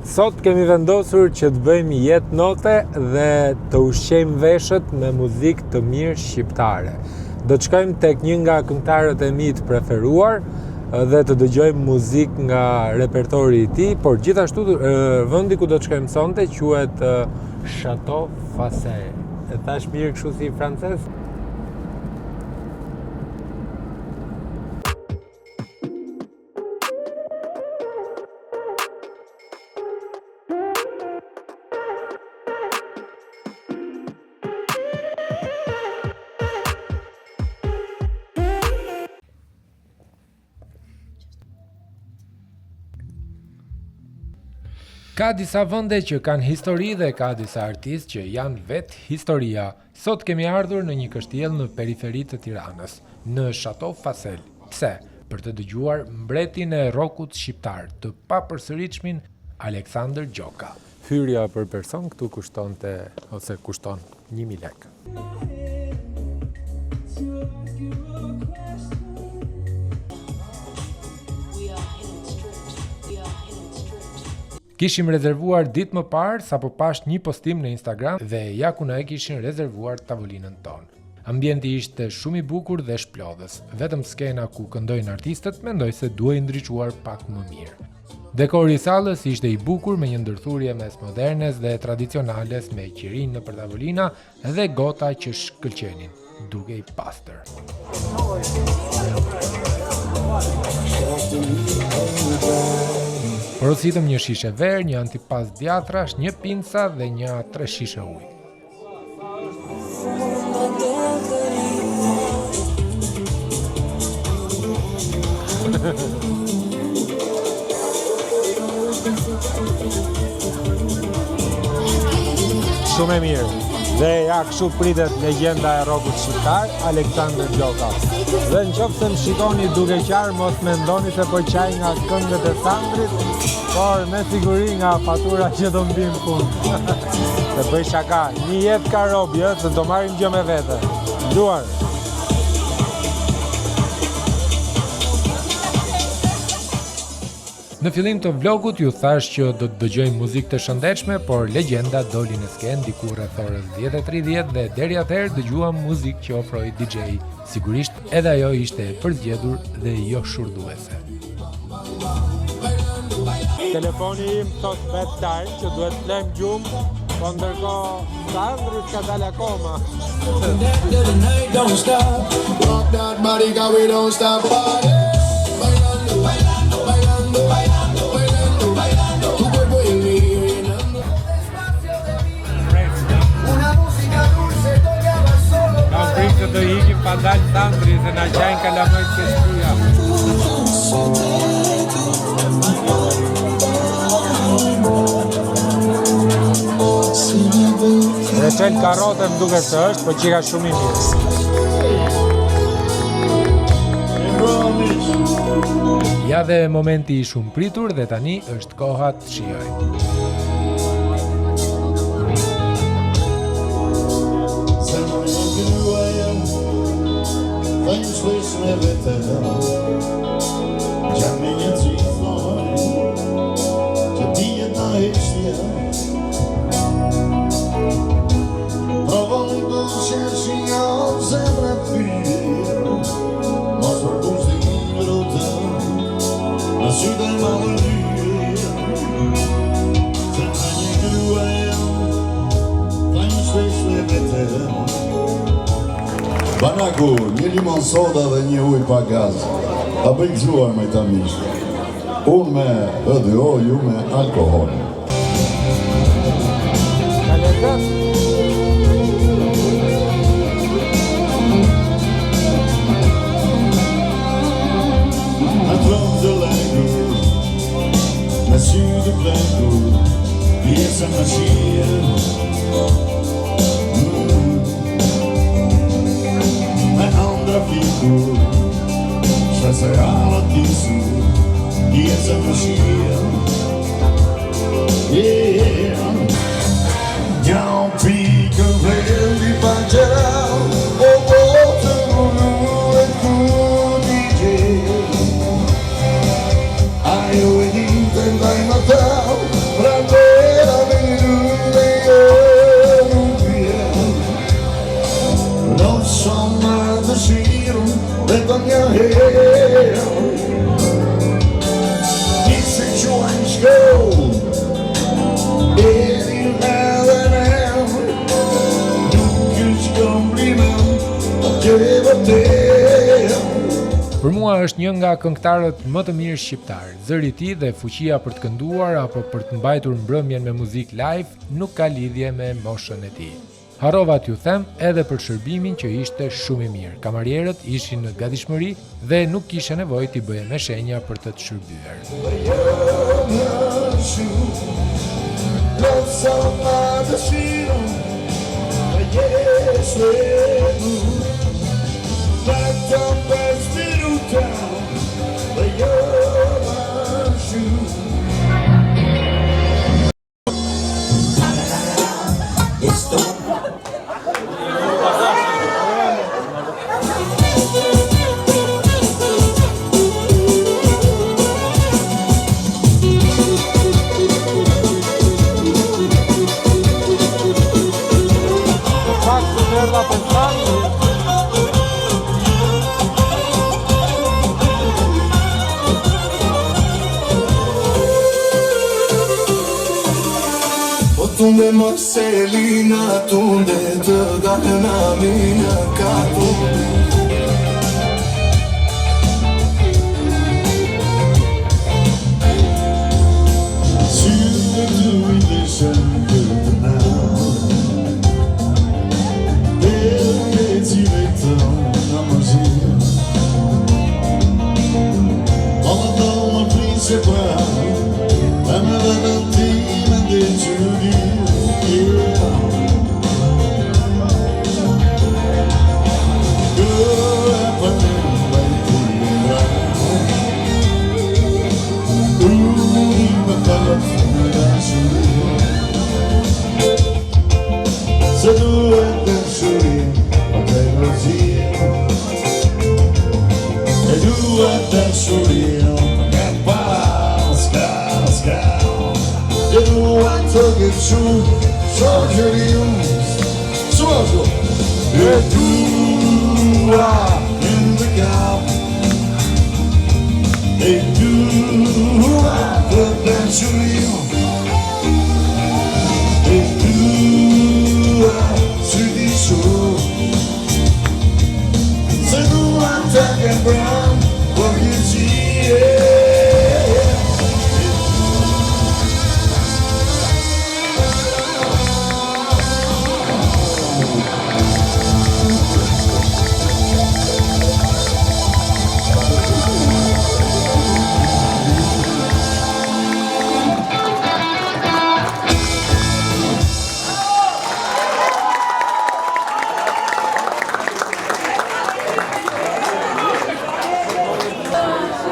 Sot kemi vendosur që të bëjmë jetë note dhe të ushqejmë veshët me muzikë të mirë shqiptare. Do të shkojmë tek një nga këngëtarët e mi të preferuar dhe të dëgjojmë muzikë nga repertori i tij, por gjithashtu vendi ku do të shkojmë sonte quhet Chateau Fasel. E thash mirë kështu si francez? Ka disa vende që kanë histori dhe ka disa artistë që janë vetë historia. Sot kemi ardhur në një kështjell në periferi të Tiranës, në Chateau Fasel. Pse? Për të dëgjuar mbretin e rockut shqiptar, të papërsëritshmin Aleksandër Gjoka. Hyrja për person këtu kushton 1.000 lekë. Kishim rezervuar ditë më parë sa po pash një postim në Instagram dhe ja ku na e kishin rezervuar tavolinën tonë. Ambienti ishte shumë i bukur dhe shplodhës. Vetëm skena ku këndojnë artistët mendoj se duhej ndriçuar pak më mirë. Dekori i sallës ishte i bukur me një ndërthurje mes modernes dhe tradicionales me qirin nëpër tavolina dhe gota që shkëlqenin, duke i pastër. Porositëm një shishe verë, një antipas djathrash, një pinca dhe një 3 shishe ujë. Shumë e mirë. Dhe ja kështu pritet legjenda e rockut shqiptar, Aleksandër Gjoka. Dhe nëse më shikoni duke qarë, mos mendoni se po qaj nga këngët e Sandrit, por me siguri nga fatura që do mbim punë. Të bëj shaka, një jetë ka robi, se do marrim gjë me vete. Duar. Në fillim të vlogut ju thash që do të dëgjojmë muzikë të shëndetshme, por legjenda doli në skenë diku rreth orës 10:30 dhe deri atëherë dëgjuam muzikë që ofroi DJ. Sigurisht edhe ajo ishte e përzgjedhur dhe jo shurduese. Telefoni im thot vetë darë që duhet të lem gjumë, po ndërkohë Sandri s'ka dalë akoma. Se do ikim pa dalë Sandri se na qajnë kalamajt ke shpia. Reçel karote më duke se është, po qika shumë i mirë. Ja dhe momenti i shumë pritur dhe tani është koha të shijojmë. Banaku, një limon soda dhe një ujë pa gaz. A bëj gëzuar me ta mishë. Unë me ëdhjo, ju me alkohol. Me tronë të lengur, me sy të plengur, pjesë në shien. Trafiku, shpese ala tisu, pjesë në shien. Njau pikë vendi pa gjau, o botë në e ku DJ. Ajo e dinte ndaj në tau, Pratera mi lume io non via. Non so mai desirum de tanja her. It's a joint go. Any other now. Nuk është kompliment. Gjeva te. Për mua është një nga këngëtarët më të mirë shqiptar. Zëri i tij dhe fuqia për të kënduar apo për të mbajtur mbrëmjen me muzikë live nuk ka lidhje me moshën e tij. Harrova t'ju them edhe për shërbimin që ishte shumë i mirë. Kamarierët ishin në gatishmëri dhe nuk kishe nevojë t'i bëje me shenja për të shërbyer. Tunde Marcelina, tunde të gana mina ka tunde. Syne të vindeshen këtë na. Dhe ci vetëm në mërzim. Alla do më prinse pra, e me dhe në time dhe qëri. Se duhet të shurim o të rëzim. E duhet të shurim nga pas. E duhet të këtë shumë shoqërim. Suazo. E duhet in the gap. E duhet të shurim.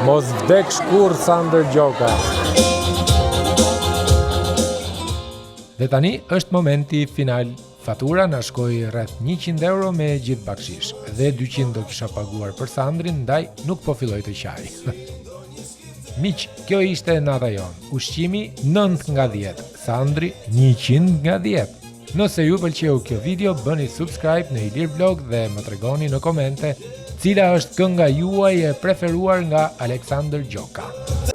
Mos vdek shkurr Sander Gjoka. Dhe tani është momenti final. Fatura na shkoi rreth 100 euro me gjithë bakshish. Dhe 200 do kisha paguar për Sandrin, ndaj nuk po filloj të qaj. Miq, kjo ishte nata jon. Ushqimi 9 nga 10. Sandri 100 nga 10. Nëse ju pëlqeu kjo video, bëni subscribe në Ilir Vlog dhe më tregoni në komente cila është kënga juaj e preferuar nga Alexander Gjoka.